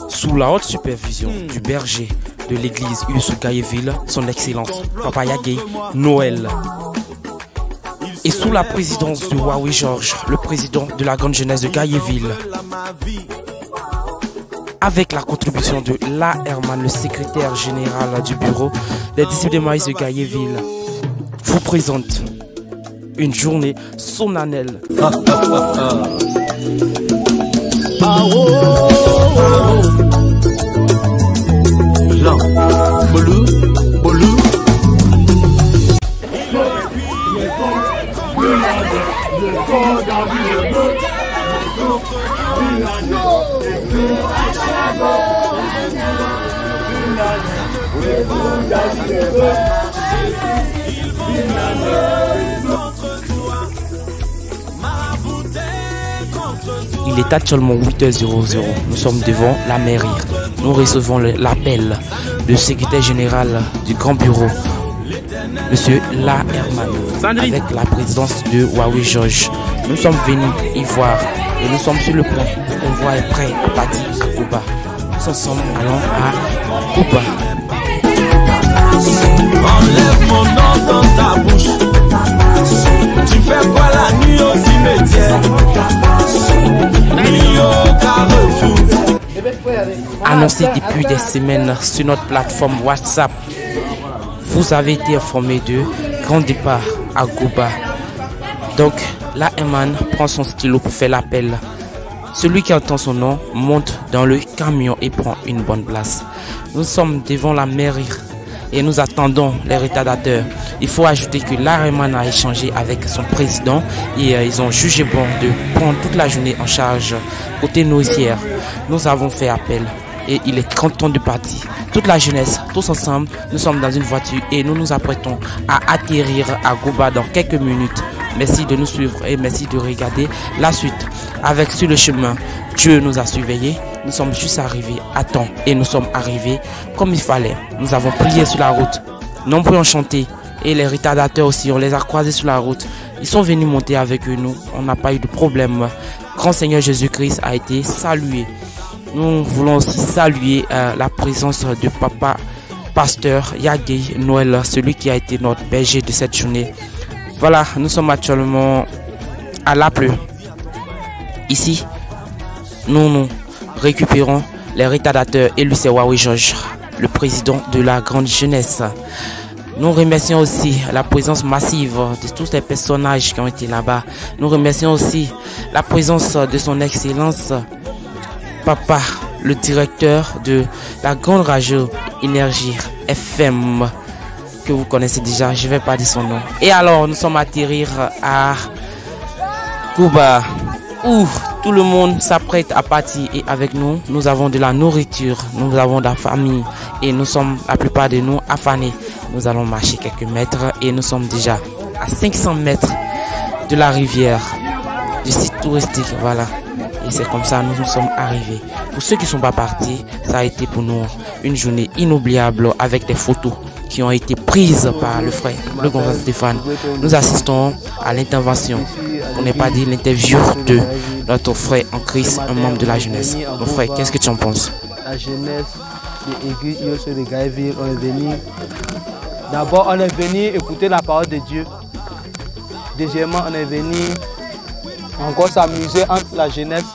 Sous la haute supervision du berger de l'église Us Gailleville, son excellence Papa Yagé Noël, et sous la présidence de Wawi Georges, le président de la grande jeunesse de Gailleville, avec la contribution de La Herman, le secrétaire général du bureau des disciples de Maïs de Gailleville, vous présente une journée solennelle. Il est actuellement 8h00. Nous sommes devant la mairie. Nous recevons l'appel du secrétaire général du grand bureau, Monsieur La Herman, avec la présidence de Wawi Georges. Nous sommes venus y voir et nous sommes sur le point. Le convoi est prêt à partir à Cuba. Nous ensemble allons à Cuba. Enlève mon nom dans ta bouche. Tu fais quoi la nuit au cimetière? Nuit au Carrefour. Annoncé depuis des semaines sur notre plateforme WhatsApp, vous avez été informé de grand départ à Cuba. Donc, La Herman prend son stylo pour faire l'appel. Celui qui entend son nom monte dans le camion et prend une bonne place. Nous sommes devant la mairie et nous attendons les retardateurs. Il faut ajouter que La Herman a échangé avec son président et ils ont jugé bon de prendre toute la journée en charge côté Noisière. Nous avons fait appel et il est 30 ans de parti. Toute la jeunesse, tous ensemble, nous sommes dans une voiture et nous nous apprêtons à atterrir à Cuba dans quelques minutes. Merci de nous suivre et merci de regarder la suite. Avec sur le chemin, Dieu nous a surveillés. Nous sommes juste arrivés à temps et nous sommes arrivés comme il fallait. Nous avons prié sur la route. Nombreux ont chanté et les retardateurs aussi, on les a croisés sur la route. Ils sont venus monter avec nous. On n'a pas eu de problème. Grand Seigneur Jésus-Christ a été salué. Nous voulons aussi saluer la présence de Papa Pasteur Yagé Noël, celui qui a été notre berger de cette journée. Voilà, nous sommes actuellement à l'Aple. Ici, nous récupérons les retardateurs et Lucien Wawi Georges, le président de la grande jeunesse. Nous remercions aussi la présence massive de tous les personnages qui ont été là-bas. Nous remercions aussi la présence de son excellence Papa, le directeur de la grande radio Énergie FM, que vous connaissez déjà, je ne vais pas dire son nom. Et alors, nous sommes atterrir à Cuba, où tout le monde s'apprête à partir. Et avec nous, nous avons de la nourriture, nous avons de la famille. Et nous sommes, la plupart de nous, affanés. Nous allons marcher quelques mètres et nous sommes déjà à 500 mètres de la rivière, du site touristique, voilà. Et c'est comme ça nous sommes arrivés. Pour ceux qui ne sont pas partis, ça a été pour nous une journée inoubliable avec des photos qui ont été prises par le frère, le grand Stéphane. Nous assistons à l'intervention, pour ne pas dire l'interview de notre frère en Christ, un membre de la jeunesse. Mon frère, qu'est-ce que tu en penses? La jeunesse de l'église de Gailleville, on est venu. D'abord, on est venu écouter la parole de Dieu. Deuxièmement, on est venu encore s'amuser entre la jeunesse.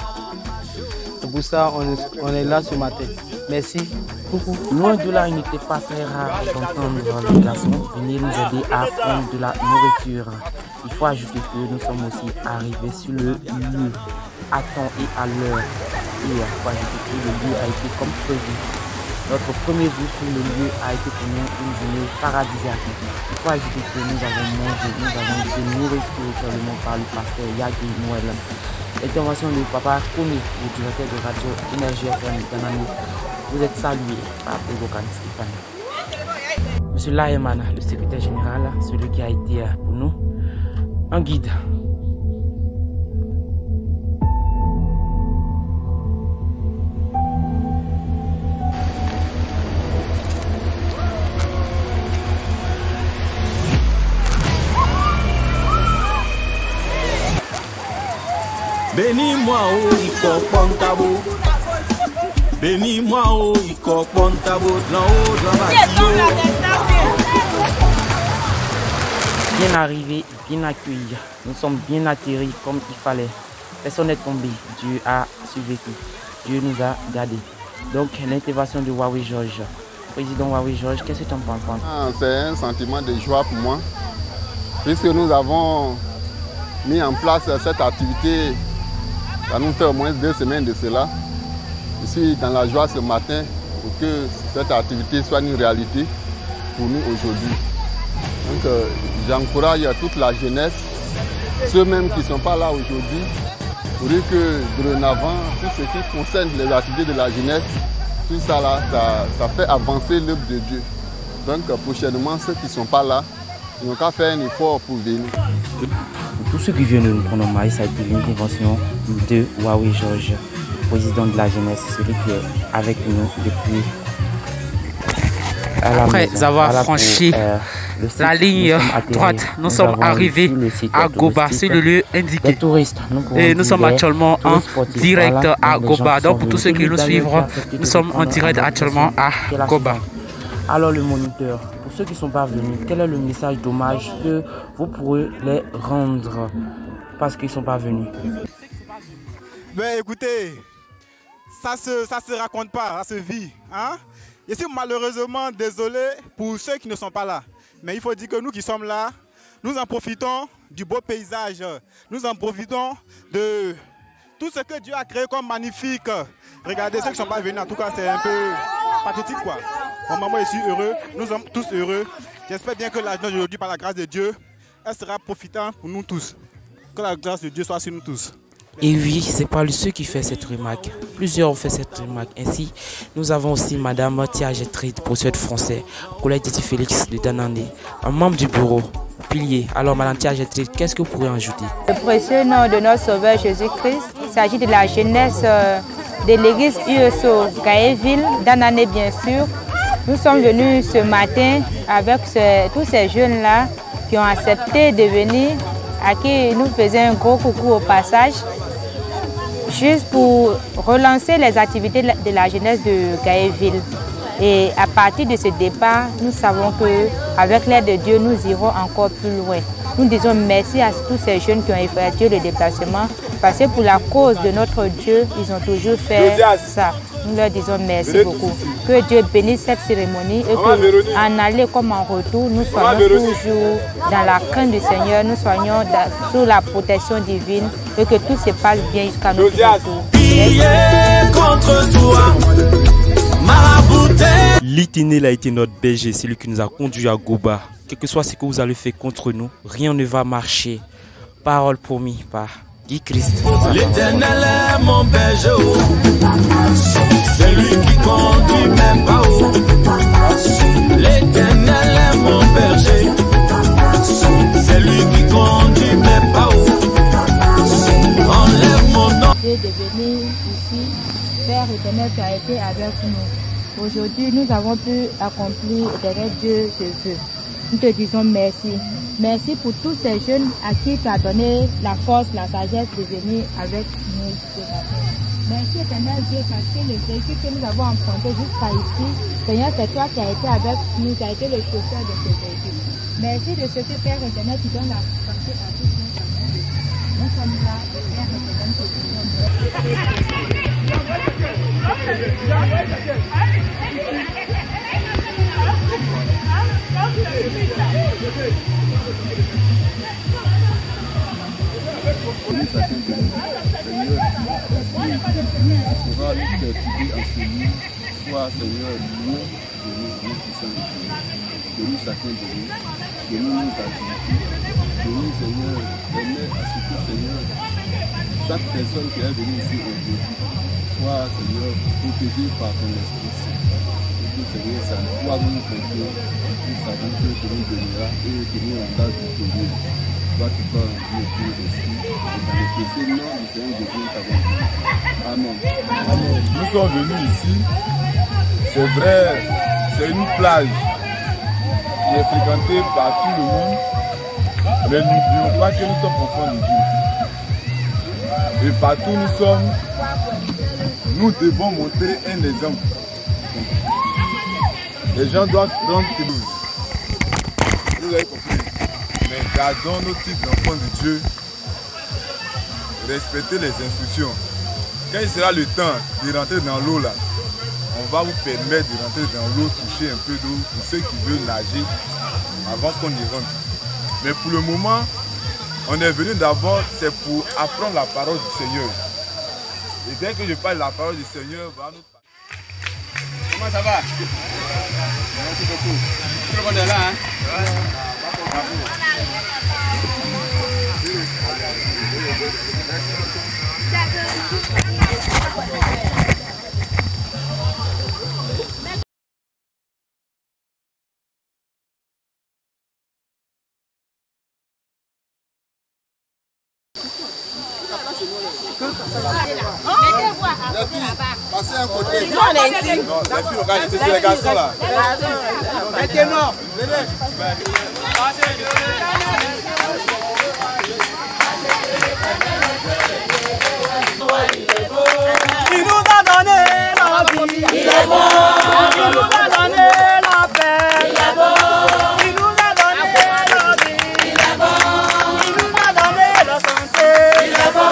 C'est pour ça on est là ce matin. Merci. Loin de là, il n'était pas très rare d'entendre les garçons venir nous aider à prendre de la nourriture. Il faut ajouter que nous sommes aussi arrivés sur le lieu à temps et à l'heure. Et il faut ajouter que le lieu a été comme prévu. Notre premier jour sur le lieu a été pour nous une journée paradisiaque. Il faut ajouter que nous avons mangé, nous avons été nourris spirituellement par le pasteur Yagé Noël. L'intervention du papa Kouni, le directeur de radio Énergie FM Ganani. Vous êtes salué par Bogokan Stéphane. Monsieur La Herman, le secrétaire général, celui qui a été pour nous un guide. Bénis-moi, oh, Iko Pontabo. Bénis-moi, oh, Iko Pontabo. Là haut, dans ma Bien arrivé, bien accueilli. Nous sommes bien atterris comme il fallait. Personne n'est tombé. Dieu a survécu. Dieu nous a gardés. Donc l'intervention de Wawi Georges. Président Wawi Georges, qu'est-ce que tu en penses? C'est un sentiment de joie pour moi. Puisque nous avons mis en place cette activité, ça nous fait au moins 2 semaines de cela. Je suis dans la joie ce matin pour que cette activité soit une réalité pour nous aujourd'hui. Donc j'encourage toute la jeunesse, ceux même qui ne sont pas là aujourd'hui, pour dire que dorénavant, tout ce qui concerne les activités de la jeunesse, tout ça là, ça fait avancer l'œuvre de Dieu. Donc prochainement, ceux qui ne sont pas là, ils n'ont qu'à faire un effort pour venir. Pour tous ceux qui viennent de nous prendre en maille, ça a été l'intervention de Wawi Georges, président de la jeunesse, celui qui est avec nous depuis après avoir franchi la ligne droite, nous sommes arrivés à Goba, c'est le lieu indiqué. Et nous sommes actuellement en direct à Goba. Donc pour tous ceux qui nous suivent, nous sommes en direct actuellement à Goba. Alors le moniteur, pour ceux qui ne sont pas venus, quel est le message d'hommage que vous pourrez les rendre parce qu'ils ne sont pas venus? Ben écoutez, ça se raconte pas, ça se vit. Hein? Je suis malheureusement désolé pour ceux qui ne sont pas là. Mais il faut dire que nous qui sommes là, nous en profitons du beau paysage. Nous en profitons de tout ce que Dieu a créé comme magnifique. Regardez, ceux qui ne sont pas venus, en tout cas, c'est un peu pathétique, quoi. Bon, moi, je suis heureux. Nous sommes tous heureux. J'espère bien que la journée d'aujourd'hui, par la grâce de Dieu, elle sera profitante pour nous tous. Que la grâce de Dieu soit sur nous tous. Et oui, c'est pas lui seul qui fait cette remarque. Plusieurs ont fait cette remarque. Ainsi, nous avons aussi Madame Tia Getrid, professeure de français, collègue Titi Félix de Danané, un membre du bureau, pilier. Alors, Madame Tia Getrid, qu'est-ce que vous pourrez ajouter? Le précieux nom de notre Sauveur Jésus-Christ, il s'agit de la jeunesse de l'église USO Gaéville, Danané bien sûr. Nous sommes venus ce matin avec tous ces jeunes-là qui ont accepté de venir, à qui nous faisons un gros coucou au passage. Juste pour relancer les activités de la jeunesse de Gaéville. Et à partir de ce départ, nous savons qu'avec l'aide de Dieu, nous irons encore plus loin. Nous disons merci à tous ces jeunes qui ont effectué le déplacement, parce que pour la cause de notre Dieu, ils ont toujours fait ça. Nous leur disons merci beaucoup. Que Dieu bénisse cette cérémonie et qu'en aller comme en retour, nous soyons toujours dans la crainte du Seigneur, nous soyons sous la protection divine et que tout se passe bien jusqu'à notre retour. L'Itinel a été notre berger, celui qui nous a conduits à Goba. Quel que soit ce que vous allez faire contre nous, rien ne va marcher. Parole promise par Guy Christ. L'Éternel est mon berger, c'est lui qui conduit même pas haut. L'Éternel est mon berger, c'est lui qui conduit même pas haut. Enlève mon nom. Dieu de venir ici, Père éternel qui a été avec nous. Aujourd'hui, nous avons pu accomplir derrière Dieu ce vœu. Nous te disons merci. Merci pour tous ces jeunes à qui tu as donné la force, la sagesse de venir avec nous ce matin. Merci éternel Dieu parce que le véhicule que nous avons emprunté jusqu'à ici, Seigneur, c'est toi qui as été avec nous, qui as été le chauffeur de ce véhicule. Merci de ce que Père éternel tu donnes la santé à tous nos familles. Nous sommes là, Père éternel, te disons merci. Sera nous perturber en ce lieu, soit Seigneur, lieu de nous puissants de nous chacun de nous nos activités, de nous Seigneur, permet à ce que Seigneur, chaque personne qui est venue ici aujourd'hui, soit Seigneur, protégée par ton esprit saint. Et que Seigneur, ça ne doit nous confier, nous savons que tu nous donneras et que nous rendras victorieux. Toi qui parles en Dieu aussi, et dans le précieux nom du Seigneur Jésus, nous t'avons dit. Amen. Amen. Nous sommes venus ici, c'est vrai, c'est une plage qui est fréquentée par tout le monde, mais n'oublions pas que nous sommes enfants de Dieu. Et partout où nous sommes, nous devons montrer un exemple. Les gens doivent rendre témoin. Vous avez compris. Mais gardons nos titres d'enfants de Dieu. Respectez les instructions. Quand il sera le temps de rentrer dans l'eau là, on va vous permettre de rentrer dans l'eau, toucher un peu d'eau pour ceux qui veulent nager avant qu'on y rentre. Mais pour le moment, on est venu d'abord, c'est pour apprendre la parole du Seigneur. Et dès que je parle de la parole du Seigneur, va nous parler. Comment ça va? Merci beaucoup. Tout le monde est là, hein? Passez à côté. Non, les filles, regarde, c'est les garçons là. Mettez-moi. Il nous a donné la vie. Il est bon. Il nous a donné la paix. Il est bon. Il nous a donné la vie. Il est bon. Il nous a donné la santé. Il est bon.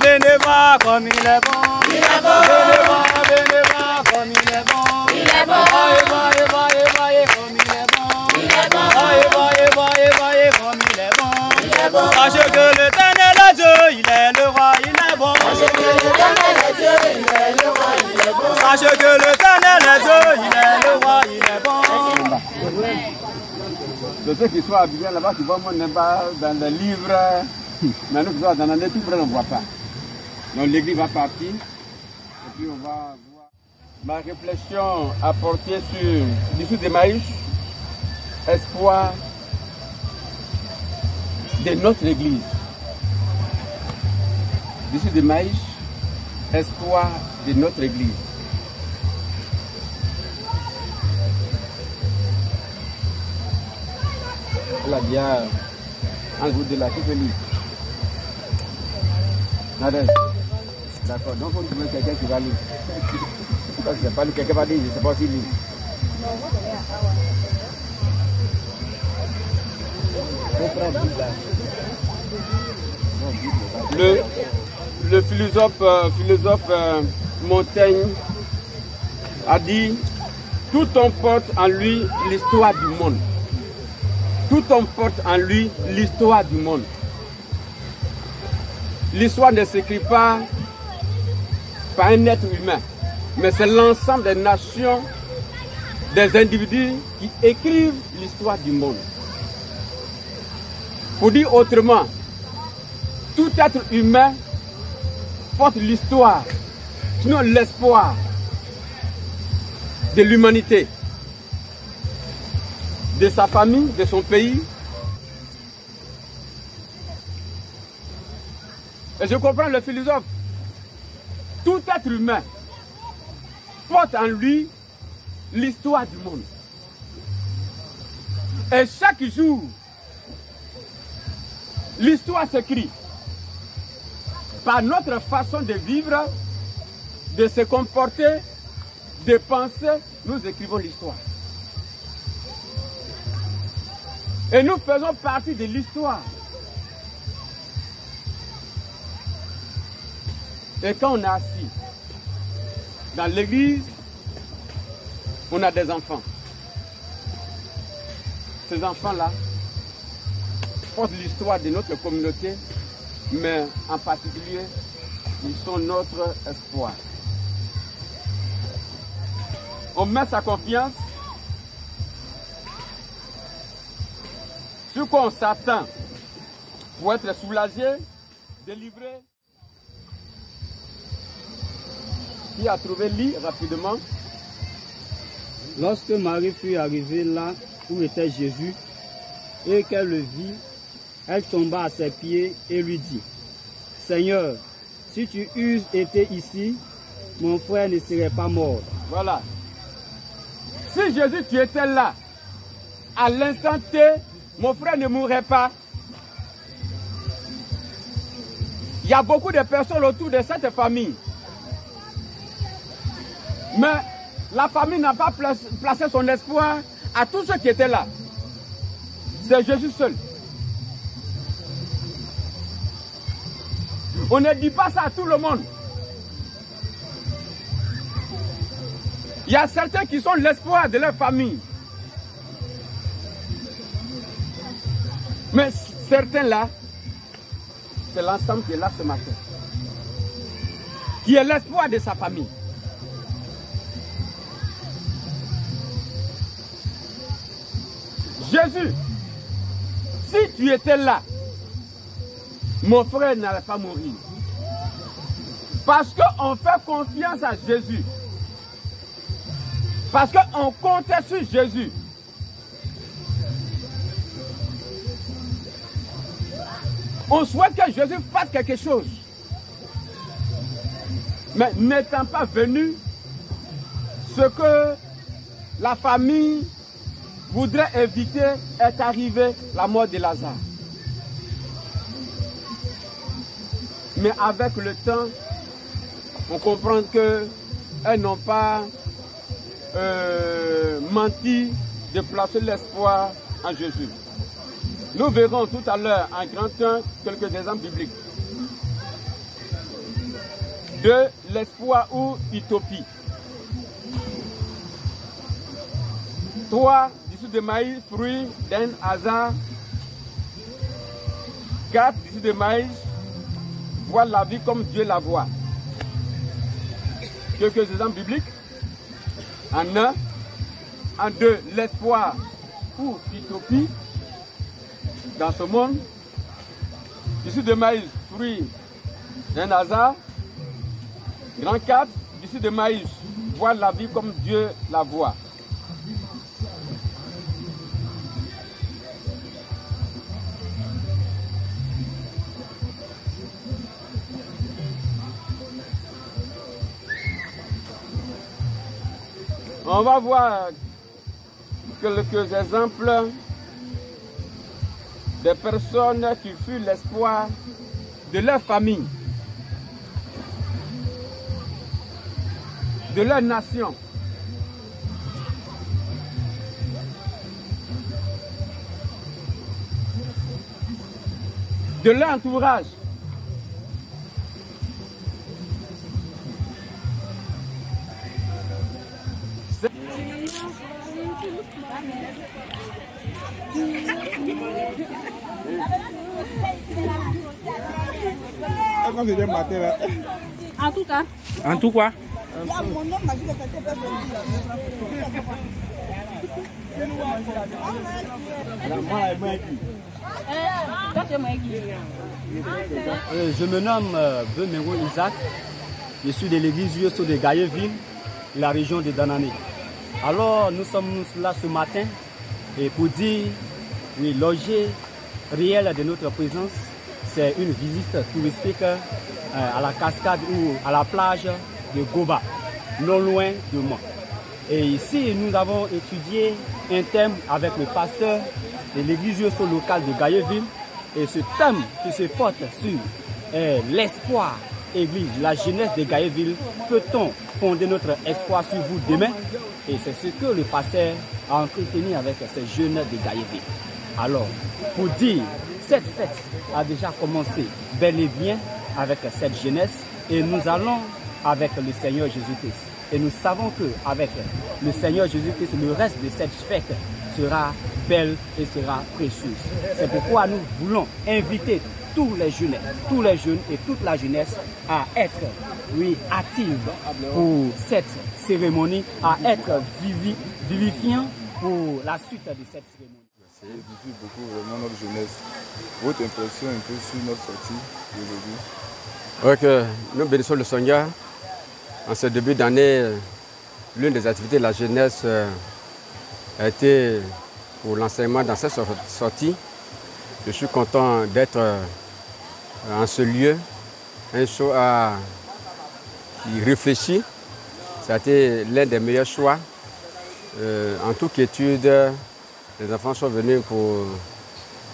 Venez voir comme il est bon. Il est bon. Venez voir comme il est bon. Il est bon. Voyez comme il est bon. Il est bon. Voyez comme il est bon. Il est bon. Sachez que l'Éternel est Dieu, il est le roi, il est bon. Sachez que l'Éternel est Dieu, il est le roi, il est bon. Sachez que l'Éternel est Dieu, il est le roi, il est bon. De ceux qui sont habillés là-bas, qui vont même pas dans les livres, mais nous qui sommes dans l'année, tout près, on ne voit pas. Donc l'église va partir, et puis on va voir. Ma réflexion a porté sur l'issue de Maïs, espoir de notre église. L'issue de Maïs, espoir de notre église. Là, il y a un groupe de la qui peut lire. D'accord, donc on trouve quelqu'un qui va lire. Parce que c'est pas lui, quelqu'un va lire, je ne sais pas s'il lit. Le philosophe Montaigne a dit: tout homme porte en lui l'histoire du monde. Tout homme porte en lui l'histoire du monde. L'histoire ne s'écrit pas par un être humain, mais c'est l'ensemble des nations, des individus qui écrivent l'histoire du monde. Pour dire autrement, tout être humain porte l'histoire, sinon l'espoir de l'humanité, de sa famille, de son pays. Et je comprends le philosophe. Tout être humain porte en lui l'histoire du monde. Et chaque jour, l'histoire s'écrit par notre façon de vivre, de se comporter, de penser. Nous écrivons l'histoire. Et nous faisons partie de l'histoire. Et quand on est assis dans l'église, on a des enfants. Ces enfants-là portent l'histoire de notre communauté, mais en particulier, ils sont notre espoir. On met sa confiance sur quoi on s'attend pour être soulagé, délivré. Qui a trouvé lit rapidement? Lorsque Marie fut arrivée là où était Jésus et qu'elle le vit, elle tomba à ses pieds et lui dit: Seigneur, si tu eusses été ici, mon frère ne serait pas mort. Voilà. Si Jésus, tu étais là, à l'instant T, mon frère ne mourrait pas. Il y a beaucoup de personnes autour de cette famille. Mais la famille n'a pas placé son espoir à tous ceux qui étaient là. C'est Jésus seul. On ne dit pas ça à tout le monde. Il y a certains qui sont l'espoir de leur famille. Mais certains là, c'est l'ensemble qui est là ce matin. Qui est l'espoir de sa famille. Jésus, si tu étais là, mon frère n'allait pas mourir. Parce qu'on fait confiance à Jésus. Parce qu'on comptait sur Jésus. On souhaite que Jésus fasse quelque chose. Mais n'étant pas venu, ce que la famille voudrait éviter est arrivé, la mort de Lazare. Mais avec le temps, on comprend qu'elles n'ont pas menti de placer l'espoir en Jésus. Nous verrons tout à l'heure en grand 1 quelques exemples bibliques de l'espoir ou utopie. 3 disciples de maïs, fruits d'un hasard. 4 disciples de maïs, voient la vie comme Dieu la voit. Quelques exemples bibliques. En 1, en 2, l'espoir ou utopie dans ce monde. Disciples de maïs, fruits d'un hasard. Grand 4, disciples de maïs, voient la vie comme Dieu la voit. On va voir quelques exemples de personnes qui furent l'espoir de leur famille, de leur nation. De leur entourage. En tout cas. En tout quoi? Je me nomme Beméro Isaac. Je suis de l'église USO de Gailleville, la région de Danané. Alors nous sommes là ce matin et pour dire, oui, l'objet réel de notre présence, c'est une visite touristique à la cascade ou à la plage de Goba, non loin de moi. Et ici, nous avons étudié un thème avec le pasteur de l'église USO locale de Gailleville. Et ce thème qui se porte sur l'espoir église, la jeunesse de Gailleville. Peut-on fonder notre espoir sur vous demain? Et c'est ce que le pasteur a entretenu avec ces jeunes de Gailleville. Alors, pour dire, cette fête a déjà commencé bel et bien avec cette jeunesse et nous allons avec le Seigneur Jésus-Christ. Et nous savons qu'avec le Seigneur Jésus-Christ, le reste de cette fête sera belle et sera précieuse. C'est pourquoi nous voulons inviter tous les jeunes et toute la jeunesse à être, oui, active pour cette cérémonie, à être vivifiant pour la suite de cette cérémonie. Ça édifie beaucoup vraiment notre jeunesse. Votre impression un peu sur notre sortie d'aujourd'hui? Nous bénissons le Seigneur. En ce début d'année, l'une des activités de la jeunesse a été pour l'enseignement dans cette sortie. Je suis content d'être en ce lieu, un choix qui réfléchit. Ça a été l'un des meilleurs choix. En toute étude, les enfants sont venus pour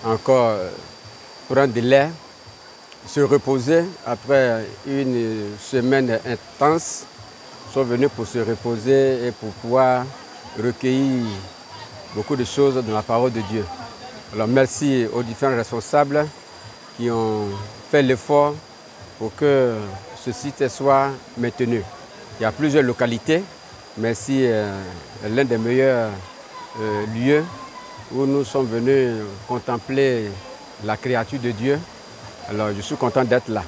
encore prendre de l'air se reposer après une semaine intense. Ils sont venus pour se reposer et pour pouvoir recueillir beaucoup de choses dans la parole de Dieu. Alors merci aux différents responsables qui ont fait l'effort pour que ce site soit maintenu. Il y a plusieurs localités, mais c'est l'un des meilleurs lieux où nous sommes venus contempler la créature de Dieu. Alors je suis content d'être là.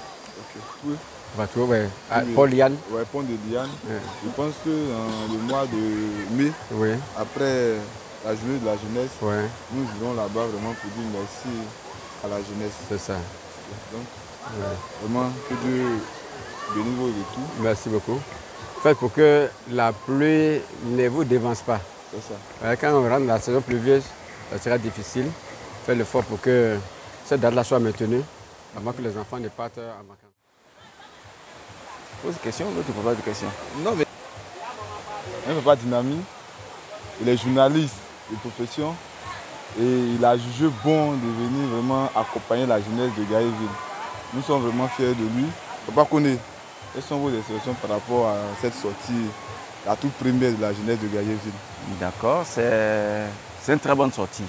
Oui. Ouais. Paul Yann. Ouais, Pont de Liane. Ouais. Je pense que dans le mois de mai, après la journée de la jeunesse, nous irons là-bas vraiment pour dire merci à la jeunesse. C'est ça. Donc, vraiment, que Dieu bénisse vos retours. Merci beaucoup. Faites pour que la pluie ne vous dévance pas. C'est ça. Quand on rentre dans la saison pluvieuse, ça sera difficile. Faites l'effort pour que cette date-là soit maintenue, avant que les enfants ne partent en vacances. Pose question, l'autre ne pose pas de question. Non, mais un papa dynamique, il est journaliste de profession et il a jugé bon de venir vraiment accompagner la jeunesse de Gaéville. Nous sommes vraiment fiers de lui. Papa connaît, quelles sont vos expressions par rapport à cette sortie, la toute première de la jeunesse de Gaéville? D'accord, c'est une très bonne sortie.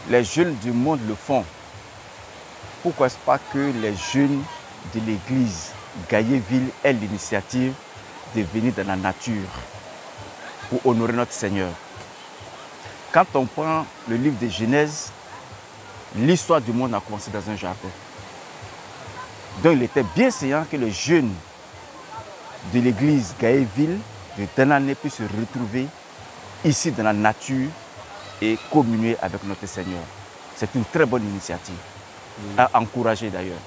Les jeunes du monde le font. Pourquoi est-ce pas que les jeunes de l'église Gaéville aient l'initiative de venir dans la nature pour honorer notre Seigneur? Quand on prend le livre de Genèse, l'histoire du monde a commencé dans un jardin. Donc il était bien séant que les jeunes de l'église Gaéville de Dananè puissent se retrouver ici dans la nature et communier avec notre Seigneur. C'est une très bonne initiative, à encourager d'ailleurs.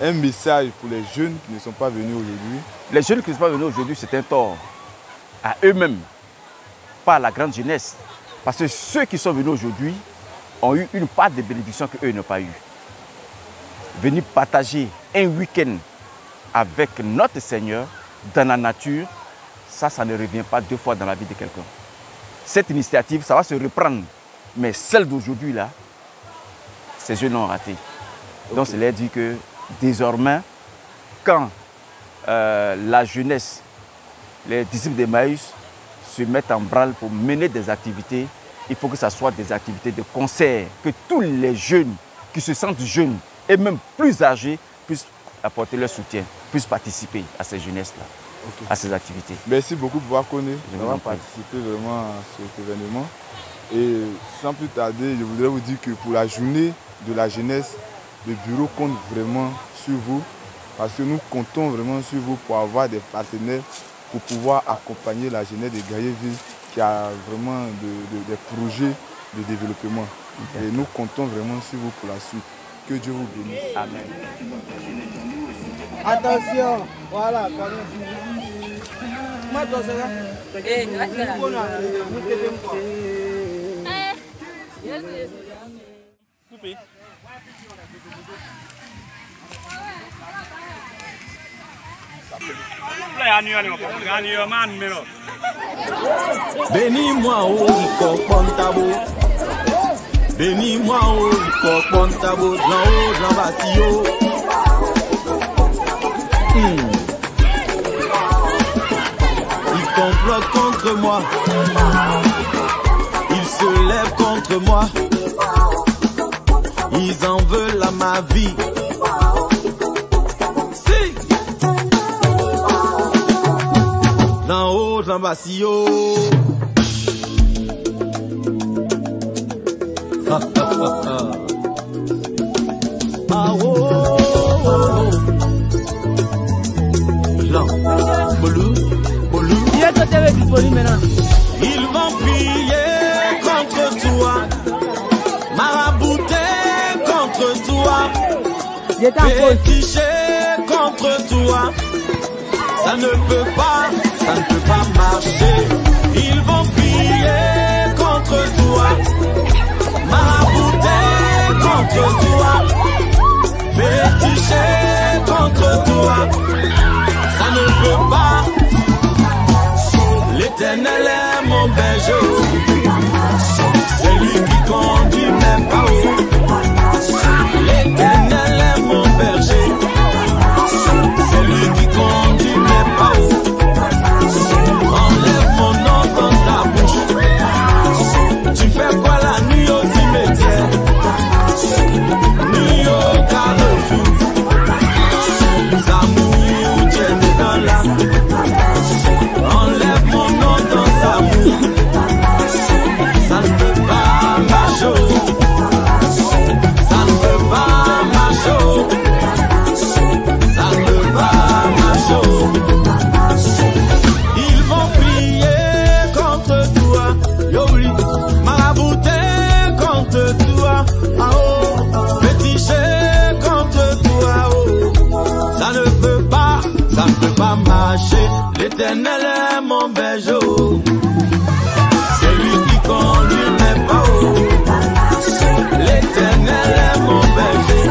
Un message pour les jeunes qui ne sont pas venus aujourd'hui? Les jeunes qui ne sont pas venus aujourd'hui, c'est un tort à eux-mêmes, pas à la grande jeunesse. Parce que ceux qui sont venus aujourd'hui ont eu une part de bénédiction qu'eux n'ont pas eu. Venir partager un week-end avec notre Seigneur dans la nature, ça ne revient pas deux fois dans la vie de quelqu'un. Cette initiative, ça va se reprendre. Mais celle d'aujourd'hui, là, ces jeunes l'ont raté. Donc, cela dit que désormais, quand la jeunesse, les disciples d'Emmaüs se mettent en branle pour mener des activités, il faut que ce soit des activités de concert, que tous les jeunes qui se sentent jeunes et même plus âgés puissent apporter leur soutien, puissent participer à ces jeunesses-là, à ces activités. Merci beaucoup pour avoir connu, d'avoir participé vraiment à cet événement. Et sans plus tarder, je voudrais vous dire que pour la journée de la jeunesse, le bureau compte vraiment sur vous, parce que nous comptons vraiment sur vous pour avoir des partenaires pour pouvoir accompagner la jeunesse de Gaéville qui a vraiment des projets de développement. Et nous comptons vraiment sur vous pour la suite. Que Dieu vous bénisse. Amen. Attention, voilà. Bénis-moi, oh, Kontabo. Bénis-moi, oh, Kontabo. Jean-haut, Jean-Bastillot. Ils complotent contre moi. Ils se lèvent contre moi. Ils en veulent à ma vie. D'en haut, Jean Bastillot. Ah oh, Jean, Bolou, Bolou. Ils vont prier contre toi, marabouter contre toi, féticher contre toi. Ça ne peut pas marcher. Ils vont prier contre toi, marabouter contre toi, féticher contre toi. Ça ne peut pas. L'Éternel est mon berger, c'est lui qui conduit mes pas. L'Éternel L'Éternel est mon berger, c'est lui qui conduit mes pas. L'Éternel est mon berger,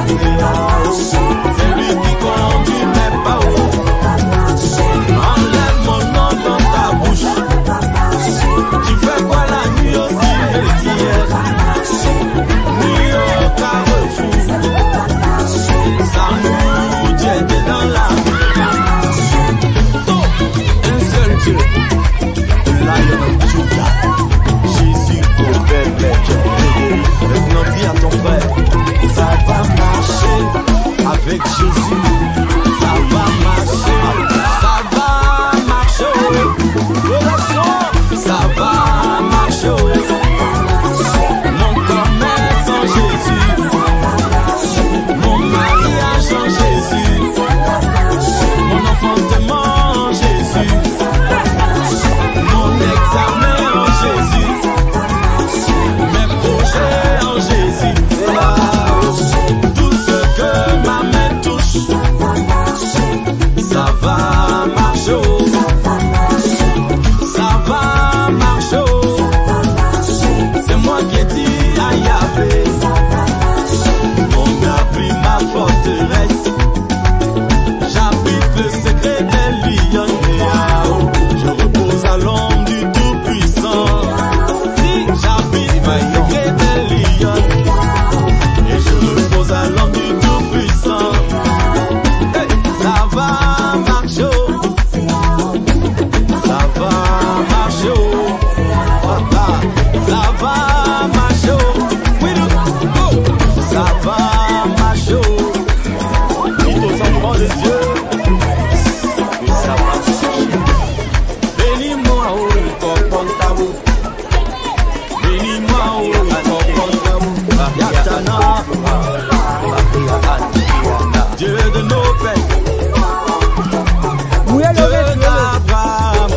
c'est lui qui conduit mes pas. Enlève mon nom dans ta bouche. Tu fais quoi la nuit aussi hier? Nuit au carrefour, ça nous tient dans la un seul Dieu, le Lion of Judah. Jésus au bébé, maintenant dis à ton frère, ça va marcher avec Jésus, ça va marcher, ça va marcher, ça va marcher. Mon commerce en Jésus, mon mariage en Jésus, mon enfantement en Jésus, mon examen en Jésus, mes projets en Jésus. Tout ce que ma main touche, ça va marcher, ça va marcher. C'est moi qui ai dit à Yahvé, on a pris ma forteresse. J'habite le secret des lions. Je repose à l'ombre du Tout-Puissant. Si j'habite le secret des lions, et je repose à l'ombre du Tout-Puissant. Hey, ça va marcher, ça va marcher, ça va marcher, ça va marcher. Dites aux enfants de Dieu que ça va marcher. Bénis-moi, oh, Kopontabu. Bénis-moi, oh, Kopontabu. Yatana, Dieu de nos pères, Dieu d'Abraham,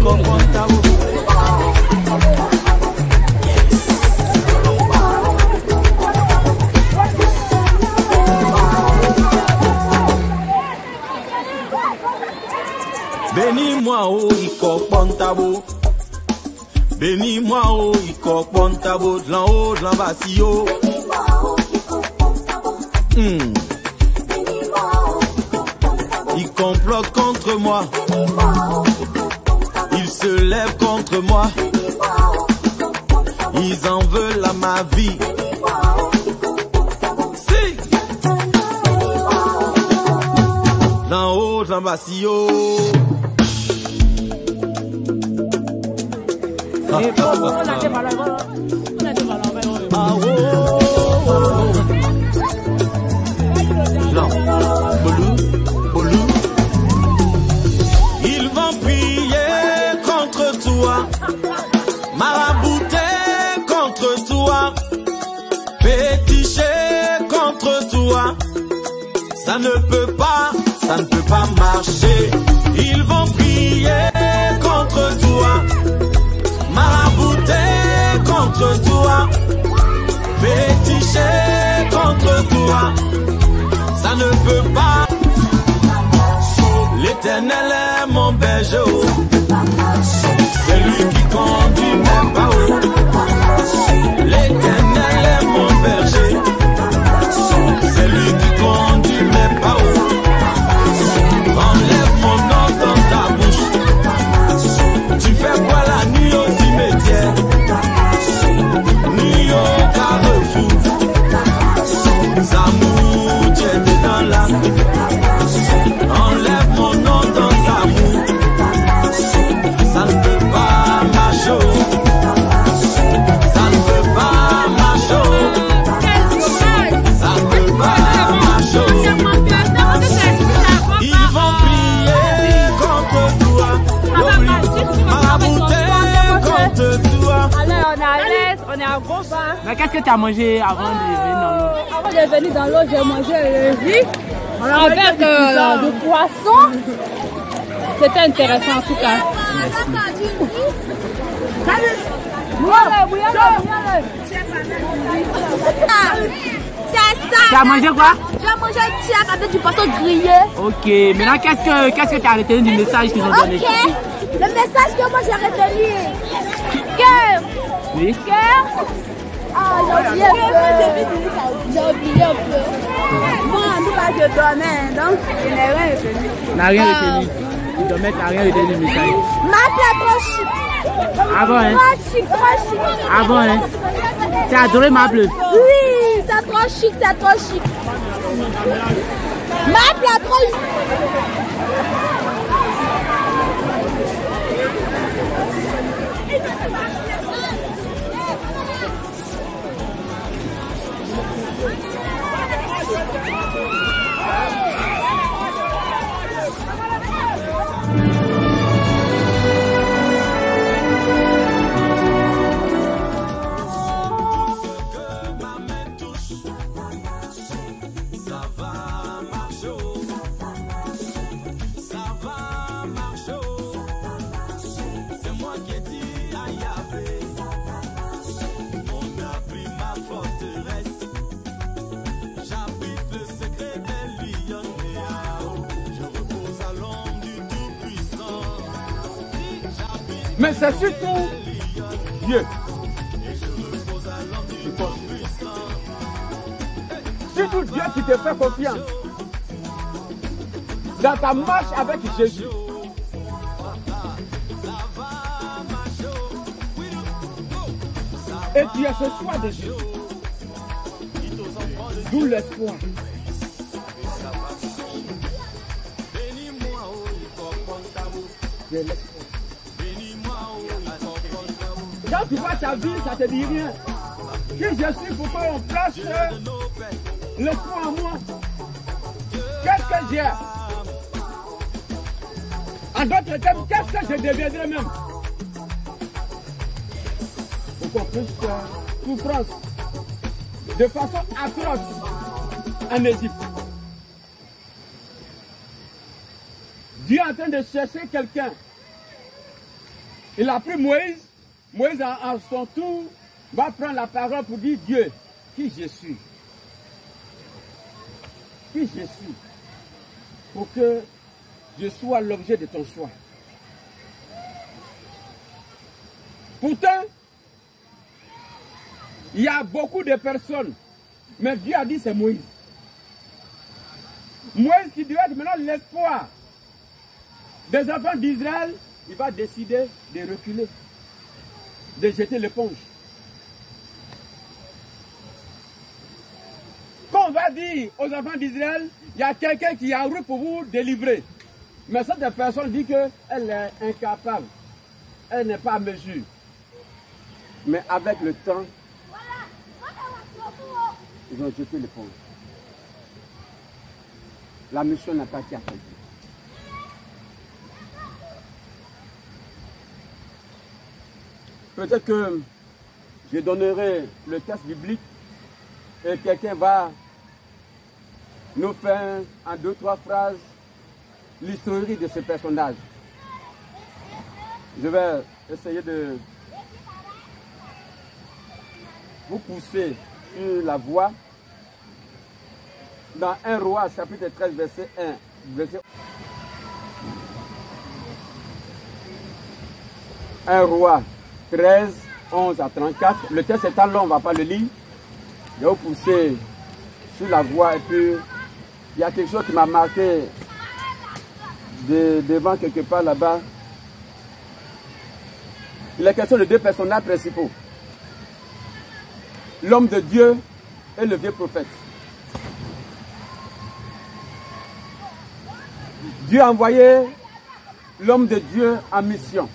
Kopontabu. Bénis-moi, oh, Ikopontabo. Bénis-moi, oh, Ikopontabo. De l'en haut, de l'en bas, si haut. Ils complotent contre moi. Ils se lèvent contre moi. Ils en veulent à ma vie. Si! D'en haut, de l'en bas, si haut. Ils vont prier contre toi, marabouter contre toi, féticher contre toi. Ça ne peut pas marcher. Ils vont prier contre toi, marabouter contre toi, féticher contre toi. Ça ne peut pas. L'Éternel est mon berger, c'est lui qui conduit mes pas. L'Éternel est mon berger, c'est lui qui conduit mes pas. Enlève mon nom dans ta bouche. Tu fais quoi la nuit au cimetière? Nuit au carrefour, ça mou, tu es dans la. Enlève mon nom dans ta boue. Ça ne peut pas marcher. Ça ne peut pas marcher. Ça ne peut pas marcher. Ils vont prier contre toi, marabouter contre toi. Alors on est à l'aise, on est à gros bain. Mais qu'est-ce que tu as mangé avant de venir dans l'eau? Avant de venir dans l'eau, j'ai mangé le riz avec du poisson. C'était intéressant en tout cas. C'est ça. Tu as mangé quoi? J'ai mangé un tiap avec du poisson grillé. Ok, maintenant qu'est-ce que tu as retenu du message qu'ils ont donné? Ok, le message que moi j'ai retenu. Cœur. Oui. Cœur. Ah, j'ai oublié un peu. Moi, en tout cas, je dormais, donc je n'ai rien retenu. N'a rien retenu. Tu dormais, tu n'as rien retenu du message. Ma plaie trop chic. Ah bon, hein? Trop chic, trop chic. Ah bon, hein? Tu as adoré ma plaie? Oui, c'est trop chic, c'est trop chic. Ma plaie trop chic. Mais c'est surtout Dieu. Surtout Dieu qui te fait confiance. Dans ta marche avec Jésus. Et tu as ce choix de Jésus. D'où l'espoir. De l'espoir. Quand tu vois ta vie, ça te dit rien. Qui je suis pour qu'on place l'espoir en moi. Qu'est-ce que j'ai? En d'autres termes, qu'est-ce que je deviendrai même? Pour qu'on puisse faire souffrance de façon atroce en Égypte. Dieu est en train de chercher quelqu'un. Il a pris Moïse. Moïse, à son tour, va prendre la parole pour dire Dieu, qui je suis. Qui je suis. Pour que je sois l'objet de ton choix. Pourtant, il y a beaucoup de personnes, mais Dieu a dit c'est Moïse. Moïse qui doit être maintenant l'espoir des enfants d'Israël, il va décider de reculer, de jeter l'éponge. Quand on va dire aux enfants d'Israël, il y a quelqu'un qui a route pour vous délivrer. Mais cette personne dit qu'elle est incapable. Elle n'est pas à mesure. Mais avec le temps, ils ont jeté l'éponge. La mission n'a pas été accomplie. Peut-être que je donnerai le texte biblique et quelqu'un va nous faire en 2-3 phrases l'historique de ce personnage. Je vais essayer de vous pousser sur la voie. Dans 1 Roi, chapitre 13, verset 1. Verset 1 Roi 13, 11 à 34. Le texte est long, on ne va pas le lire. Je vais vous pousser sur la voie et puis il y a quelque chose qui m'a marqué devant quelque part là-bas. Il est question de 2 personnages principaux. L'homme de Dieu et le vieux prophète. Dieu a envoyé l'homme de Dieu en mission.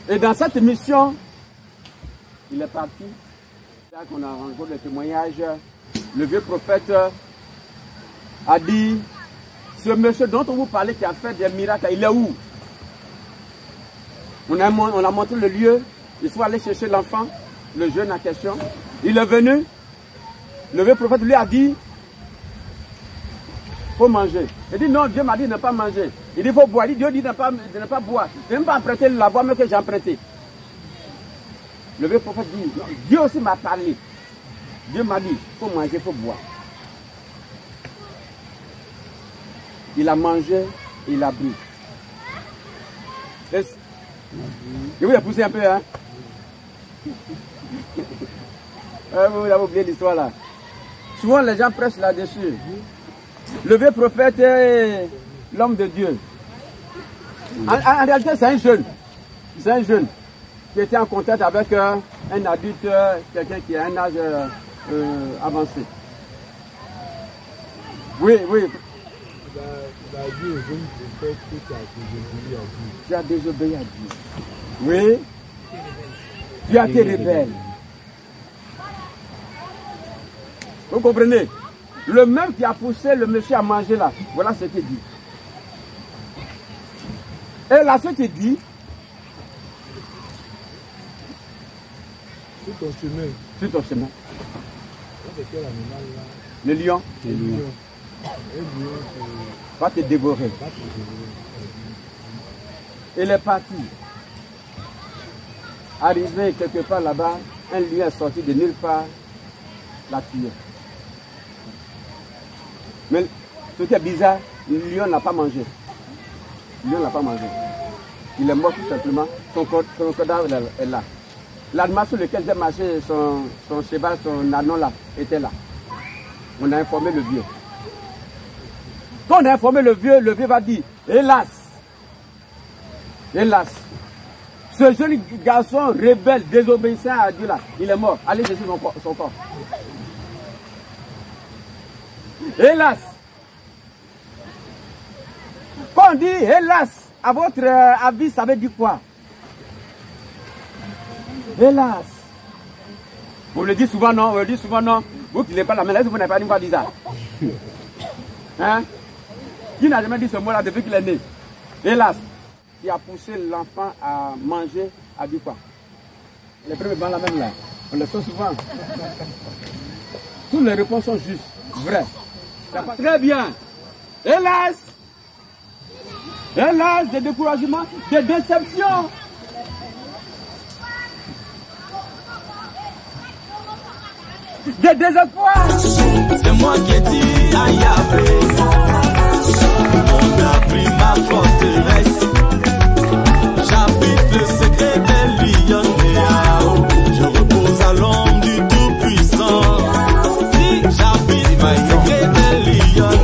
Et dans cette mission, il est parti. Là qu'on a rencontré le témoignage, le vieux prophète a dit, ce monsieur dont on vous parlait qui a fait des miracles, il est où? On a montré le lieu, il faut aller chercher l'enfant, le jeune en question. Il est venu, le vieux prophète lui a dit, il faut manger. Il dit non, Dieu m'a dit de ne pas manger. Il dit il faut boire. Il dit Dieu dit de ne pas boire. Je n'ai même pas emprunté la voie même que j'ai emprunté. Le vieux prophète dit, Dieu aussi m'a parlé. Dieu m'a dit, il faut manger, il faut boire. Il a mangé, il a bu. Je vous ai poussé un peu, hein? Vous avez oublié l'histoire là. Souvent les gens pressent là-dessus. Le vieux prophète est l'homme de Dieu. En réalité, c'est un jeune. C'est un jeune qui était en contact avec un adulte, quelqu'un qui a un âge avancé. Oui, oui. Tu as désobéi à Dieu. Oui. Tu as été rebelle. Vous comprenez? Le même qui a poussé le monsieur à manger là, voilà ce qu'il dit. Et là, ce qu'il dit, sur ton chemin. Sur ton chemin. C'est quel animal là? Le lion. Le lion. Va te dévorer. Il est parti. Arrivé quelque part là-bas, un lion est sorti de nulle part, l'a tué. Mais ce qui est bizarre, le lion n'a pas mangé. Le lion n'a pas mangé. Il est mort tout simplement. Son cadavre est là. L'animal sur lequel j'ai marché, son cheval, son ânon là, était là. On a informé le vieux. Quand on a informé le vieux va dire, hélas, hélas, ce jeune garçon rebelle, désobéissant à Dieu là, il est mort. Allez chercher son corps. Hélas. Quand on dit hélas, à votre avis, ça veut dire quoi? Hélas. Vous le dites souvent non, vous le dites souvent non. Vous qui n'êtes pas la même, vous n'avez pas dit quoi dire ça? Hein? Qui n'a jamais dit ce mot-là depuis qu'il est né? Hélas. Qui a poussé l'enfant à manger, a dit quoi? Les premiers bancs là même là, on le fait souvent. Toutes les réponses sont justes, vraies. Très bien. Hélas. Hélas, des découragements, des déceptions. Des désespoirs. C'est moi qui ai dit à Yahvé, on a pris ma forteresse. J'habite le secret des lions. Je repose à l'ombre du Tout-Puissant. J'habite le secret des lions.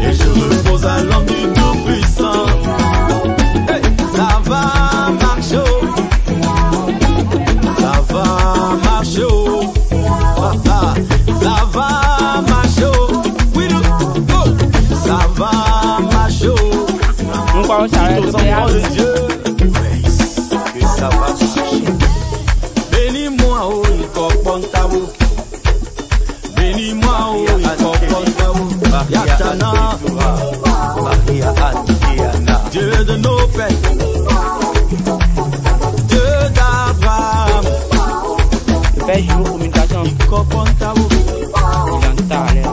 Et je repose à l'ombre du Tout-Puissant. Ça va marcher. Ça va marcher. Ça va marcher. Oui, ça va marcher. De Dieu, que ça va marcher. Bénis-moi, oh, il comprend ta voix. Bénis-moi, oh, il comprend ta voix. Yatana, Dieu de nos pères, Dieu d'Abraham. Le père joue communication. Il comprend ta voix. Il entend aller à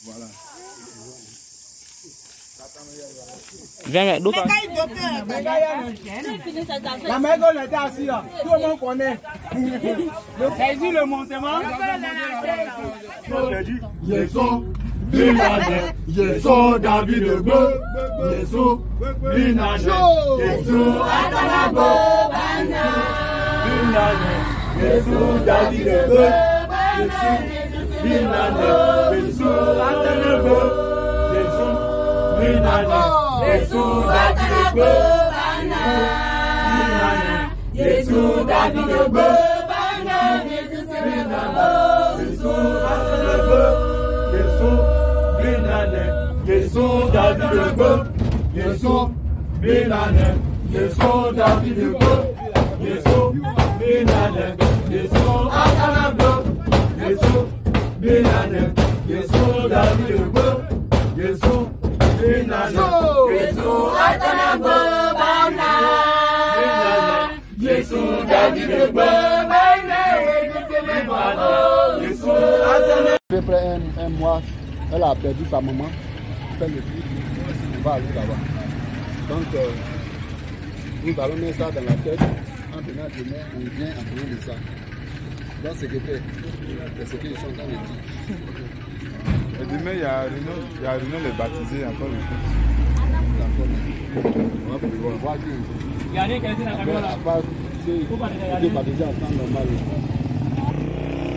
Voilà. Viens, d'où la maison était assise là, tout le monde connaît. Saisis le montement. Yeso, Binane, Yeso, David de Beu, Yeso, Binane, Yeso, Atanabo, Binane, Yeso, David de Beu, Yeso, Binane, Yeso, Atanabo, Yeso, Binane, Yeso, David de Beu, Binane, Yeso, David de Beu, Yeso David de Beu, Yeso Binane, Yeso David de Beu, Yeso Binane, Yeso Atanabo, Yeso Binane, Yeso David de Beu, Yeso Binane, Yeso Atanabo, Yeso David de Beu, Yeso Atanabo. Après un mois, elle a perdu sa maman. On va aller là-bas. Donc, nous allons mettre ça dans la tête. En venant demain, on vient en train de ça. Donc, c'est ce qu'ils sont en train de dire. Et demain, il y a Renaud les baptisés encore une fois.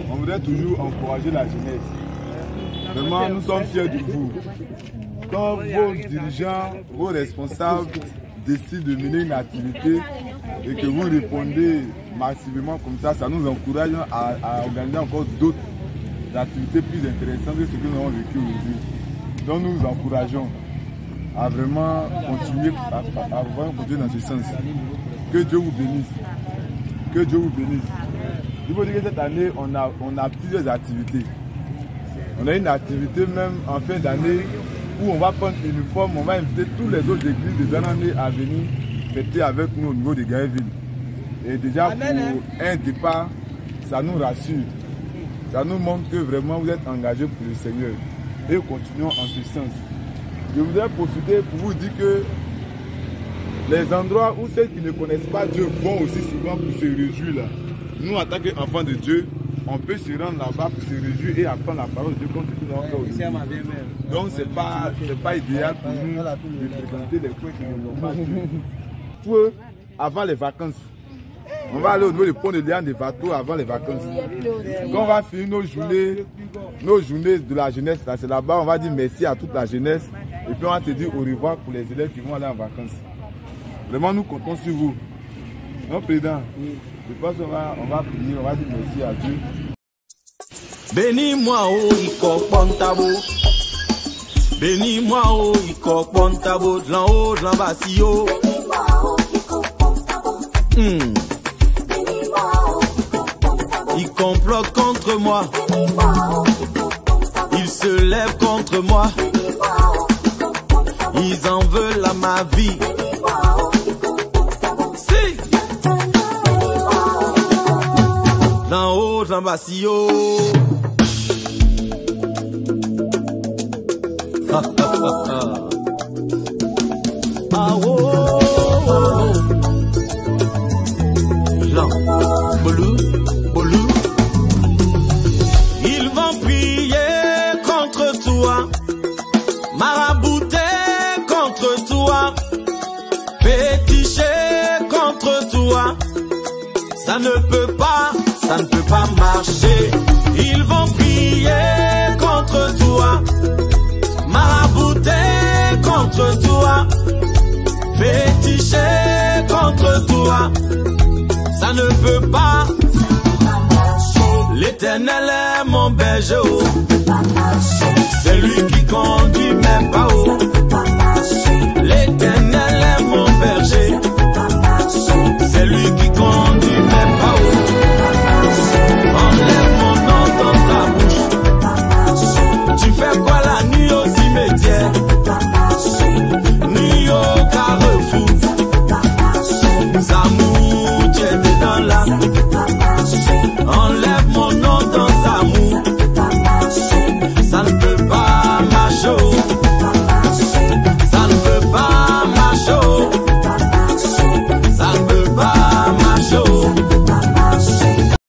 On voudrait toujours encourager la jeunesse. Vraiment, nous sommes fiers de vous. Quand vos dirigeants, vos responsables décident de mener une activité et que vous répondez massivement comme ça, ça nous encourage à organiser encore d'autres activités plus intéressantes que ce que nous avons vécu aujourd'hui. Donc nous vous encourageons à vraiment continuer, continuer dans ce sens. Que Dieu vous bénisse. Que Dieu vous bénisse. Il faut dire que cette année, on a plusieurs activités. On a une activité même en fin d'année où on va prendre une forme, on va inviter tous les autres églises de Danane à venir fêter avec nous au niveau de Gaëville. Et déjà pour un départ, ça nous rassure. Ça nous montre que vraiment vous êtes engagés pour le Seigneur. Et continuons en ce sens. Je voudrais profiter pour vous dire que les endroits où ceux qui ne connaissent pas Dieu vont aussi souvent pour se réjouir là. Nous, en tant qu'enfants de Dieu, on peut se rendre là-bas pour se réjouir et apprendre la parole de Dieu comme nous avons fait aujourd'hui. Donc, ce n'est pas idéal pour nous de fréquenter les coins qui ne l'ont pas Dieu. Pour eux, avant les vacances, on va aller au niveau du pont de Liane des bateaux avant les vacances. Quand on va finir nos journées de la jeunesse, c'est là-bas, on va dire merci à toute la jeunesse et puis on va se dire au revoir pour les élèves qui vont aller en vacances. Vraiment, nous comptons sur vous. Non, président, je pense qu'on va prier, on va dire merci à Dieu. Bénis-moi, oh, Iko Pontabo. Bénis-moi, oh, Iko Pontabo. De l'en haut, de l'en bas, si haut. Ils complotent contre moi. Ils se lèvent contre moi. Ils en veulent à ma vie. Si. D'en haut, d'en bas, si haut. Ah oh. Ils vont prier contre toi, marabouter contre toi, féticher contre toi. Ça ne peut pas marcher. Ils vont prier contre toi, marabouter contre toi, féticher contre toi. Ça ne peut pas. L'Éternel est mon berger. C'est lui qui conduit.